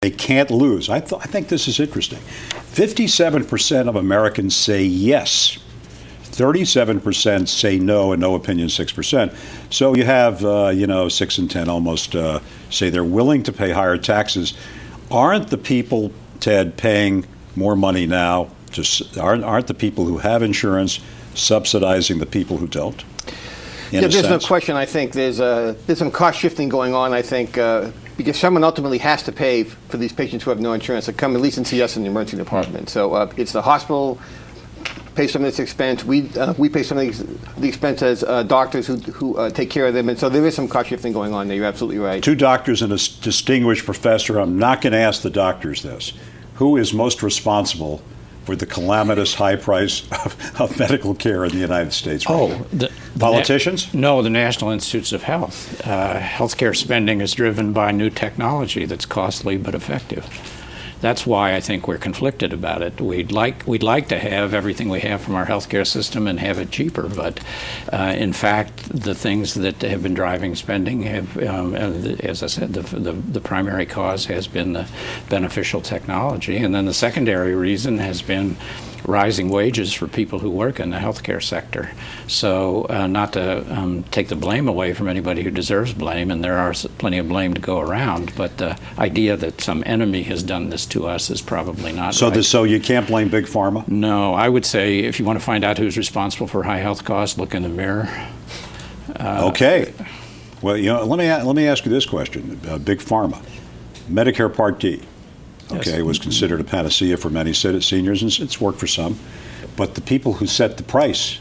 they can't lose. I think this is interesting. 57% of Americans say yes. 37% say no, and no opinion 6%. So you have, 6 in 10 almost say they're willing to pay higher taxes. Aren't the people, Ted, paying more money now? Aren't the people who have insurance subsidizing the people who don't? Yeah, there's no question. I think there's some cost shifting going on, I think, because someone ultimately has to pay for these patients who have no insurance to come at least and see us in the emergency department. So it's the hospital pay some of this expense. We pay some of the expense as doctors who take care of them. And so there is some cost shifting going on there. You're absolutely right. 2 doctors and a distinguished professor. I'm not going to ask the doctors this. Who is most responsible for the calamitous high price of medical care in the United States? Politicians? No, the National Institutes of Health. Healthcare spending is driven by new technology that's costly but effective. That's why I think we're conflicted about it. We'd like to have everything we have from our healthcare system and have it cheaper, but in fact, the things that have been driving spending have, as I said, the primary cause has been the beneficial technology, and then the secondary reason has been rising wages for people who work in the healthcare sector. So not to take the blame away from anybody who deserves blame, and there are plenty of blame to go around, but the idea that some enemy has done this to us is probably not right. So you can't blame Big Pharma? No, I would say if you want to find out who's responsible for high health costs, look in the mirror. Okay. Well, let me ask you this question. Big Pharma, Medicare Part D. Okay, was considered a panacea for many seniors, and it's worked for some. But the people who set the price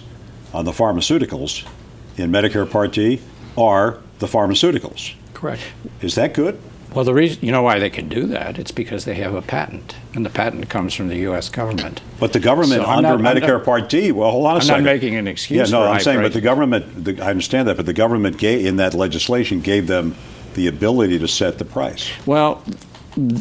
on the pharmaceuticals in Medicare Part D are the pharmaceuticals. Correct. Is that good? Well, the reason, you know why they can do that? It's because they have a patent, and the patent comes from the U.S. government. But the government Medicare Part D, well, hold on a second. I'm not making an excuse for I'm saying, but the government, I understand that, but the government in that legislation gave them the ability to set the price. Well,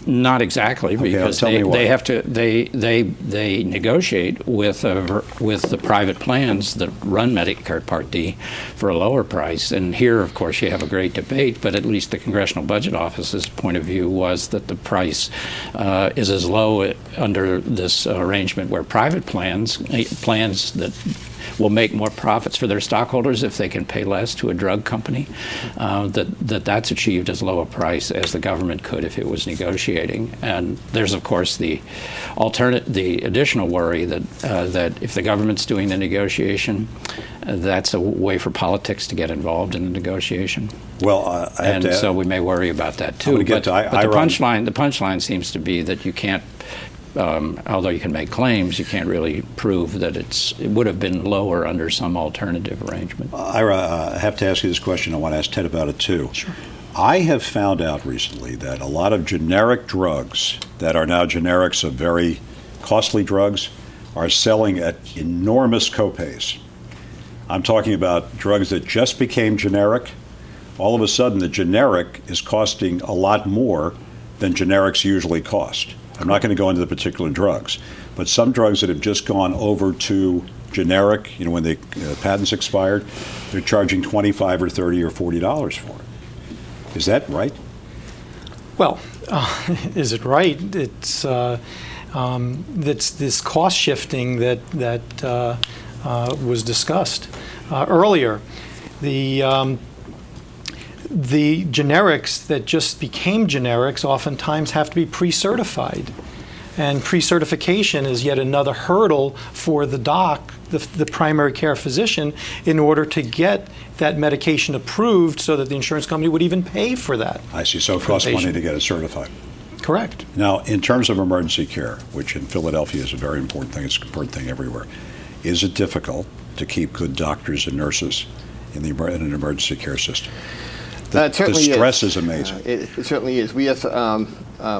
not exactly, because they have to they negotiate with the private plans that run Medicare Part D for a lower price. And here, of course, you have a great debate, but at least the Congressional Budget Office's point of view was that the price is as low under this arrangement where private plans that will make more profits for their stockholders if they can pay less to a drug company, that's achieved as low a price as the government could if it was negotiating. And there's, of course, the additional worry that if the government's doing the negotiation, that's a way for politics to get involved in the negotiation. Well, so we may worry about that too. But the punchline seems to be that you can't. Although you can make claims, you can't really prove that it would have been lower under some alternative arrangement. Ira, I have to ask you this question. I want to ask Ted about it too. Sure. I have found out recently that a lot of generic drugs that are now generics of very costly drugs are selling at enormous copays. I'm talking about drugs that just became generic. All of a sudden, the generic is costing a lot more than generics usually cost. I'm not going to go into the particular drugs, but some drugs that have just gone over to generic, when the patents expired, they're charging $25 or $30 or $40 for it. Is that right? Well, is it right? It's this cost shifting that was discussed earlier. The generics that just became generics oftentimes have to be pre-certified. And pre-certification is yet another hurdle for the doc, the primary care physician, in order to get that medication approved so that the insurance company would even pay for that. I see. So it costs money to get it certified. Correct. Now, in terms of emergency care, which in Philadelphia is a very important thing, it's an important thing everywhere, is it difficult to keep good doctors and nurses in an emergency care system? The stress is amazing. It certainly is. We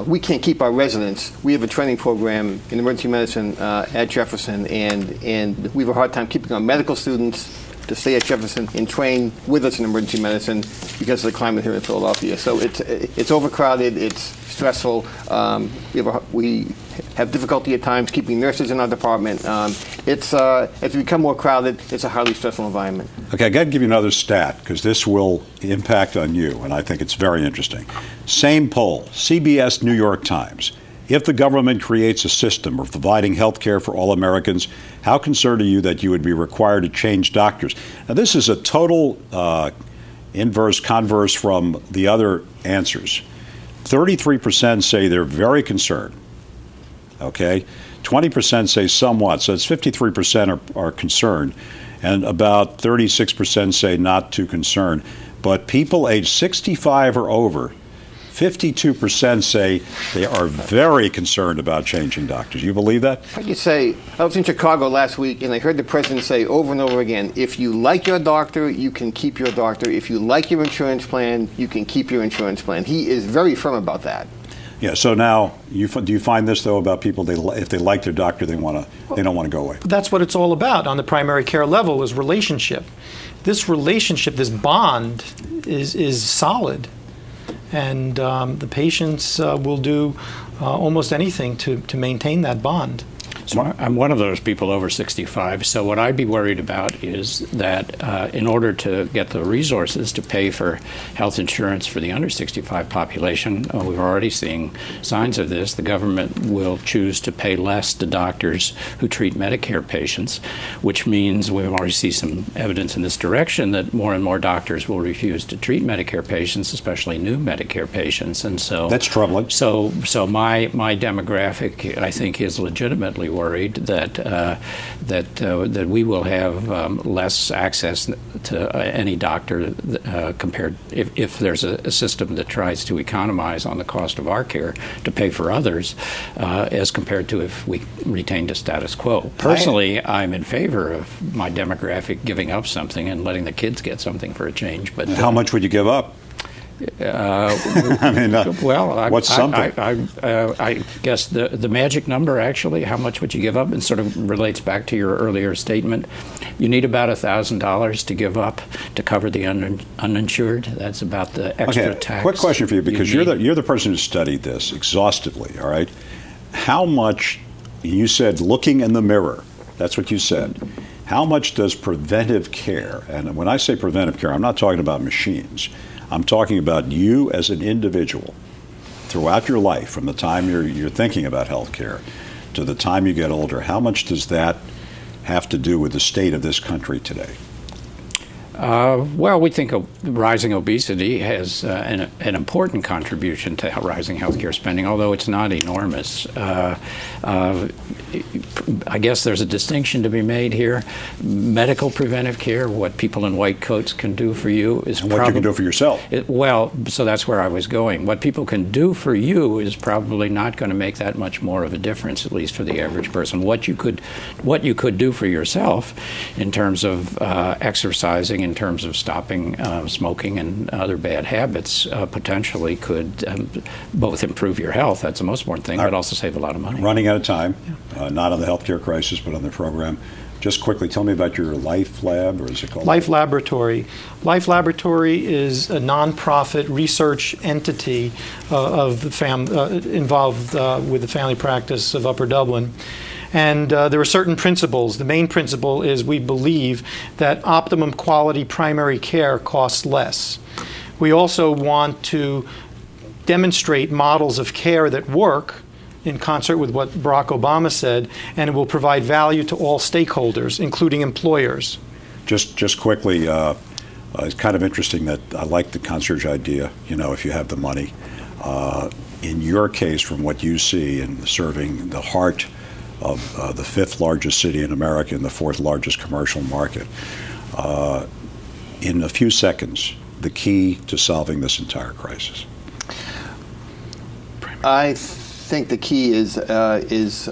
we can't keep our residents. We have a training program in emergency medicine at Jefferson, and we have a hard time keeping our medical students to stay at Jefferson and train with us in emergency medicine because of the climate here in Philadelphia. So it's overcrowded. It's stressful. We have difficulty at times keeping nurses in our department. As we become more crowded, it's a highly stressful environment. Okay, I got to give you another stat because this will impact on you, and I think it's very interesting. Same poll, CBS New York Times. If the government creates a system of providing health care for all Americans, how concerned are you that you would be required to change doctors? Now, this is a total converse from the other answers. 33% say they're very concerned. Okay? 20% say somewhat, so it's 53% are concerned, and about 36% say not too concerned. But people age 65 or over, 52% say they are very concerned about changing doctors. You believe that? I could say, I was in Chicago last week, and I heard the president say over and over again, if you like your doctor, you can keep your doctor. If you like your insurance plan, you can keep your insurance plan. He is very firm about that. Yeah. So now, do you find this though about people? If they like their doctor, they don't want to go away. That's what it's all about on the primary care level is relationship. This relationship, this bond, is solid, and the patients will do almost anything to maintain that bond. So I'm one of those people over 65, so what I'd be worried about is that in order to get the resources to pay for health insurance for the under 65 population, we're already seeing signs of this. The government will choose to pay less to doctors who treat Medicare patients, which means we already see some evidence in this direction that more and more doctors will refuse to treat Medicare patients, especially new Medicare patients. And so that's troubling. So my demographic, I think, is legitimately worried that we will have less access to any doctor compared if there's a system that tries to economize on the cost of our care to pay for others as compared to if we retained a status quo. Personally, I'm in favor of my demographic giving up something and letting the kids get something for a change. But how much would you give up? I mean, what's something? I guess the magic number, actually, how much would you give up? And sort of relates back to your earlier statement. You need about $1,000 to give up to cover the uninsured. That's about the extra tax. Quick question for you, because you're the person who studied this exhaustively. All right, how much? You said looking in the mirror. That's what you said. How much does preventive care? And when I say preventive care, I'm not talking about machines. I'm talking about you as an individual throughout your life, from the time you're thinking about health care to the time you get older. How much does that have to do with the state of this country today? Well, we think rising obesity has an important contribution to rising healthcare spending, although it's not enormous. I guess there's a distinction to be made here. Medical preventive care, what people in white coats can do for you, is and what you can do for yourself. So that's where I was going. What people can do for you is probably not going to make that much more of a difference, at least for the average person. What you could do for yourself in terms of exercising, in terms of stopping smoking and other bad habits, potentially could both improve your health, that's the most important thing, but also save a lot of money. Running out of time, not on the healthcare crisis, but on the program. Just quickly, tell me about your Life Lab, or is it called? Life Laboratory. Life Laboratory is a nonprofit research entity of the involved with the family practice of Upper Dublin. And there are certain principles. The main principle is we believe that optimum quality primary care costs less. We also want to demonstrate models of care that work in concert with what Barack Obama said, and it will provide value to all stakeholders, including employers. Just quickly, it's kind of interesting that I like the concierge idea, if you have the money. In your case, from what you see in serving the heart of the fifth largest city in America and the fourth largest commercial market, in a few seconds, the key to solving this entire crisis? I think the key is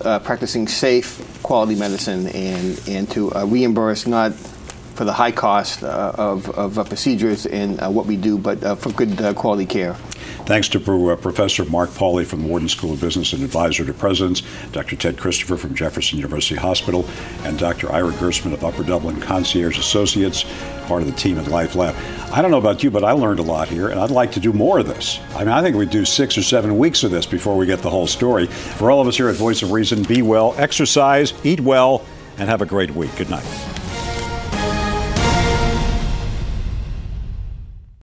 practicing safe, quality medicine and to reimburse not for the high cost of procedures and what we do, but for good quality care. Thanks to Professor Mark Pauly from the Wharton School of Business and advisor to presidents, Dr. Ted Christopher from Jefferson University Hospital, and Dr. Ira Gerstman of Upper Dublin Concierge Associates, part of the team at Life Lab. I don't know about you, but I learned a lot here, and I'd like to do more of this. I mean, I think we'd do 6 or 7 weeks of this before we get the whole story. For all of us here at Voice of Reason, be well, exercise, eat well, and have a great week. Good night.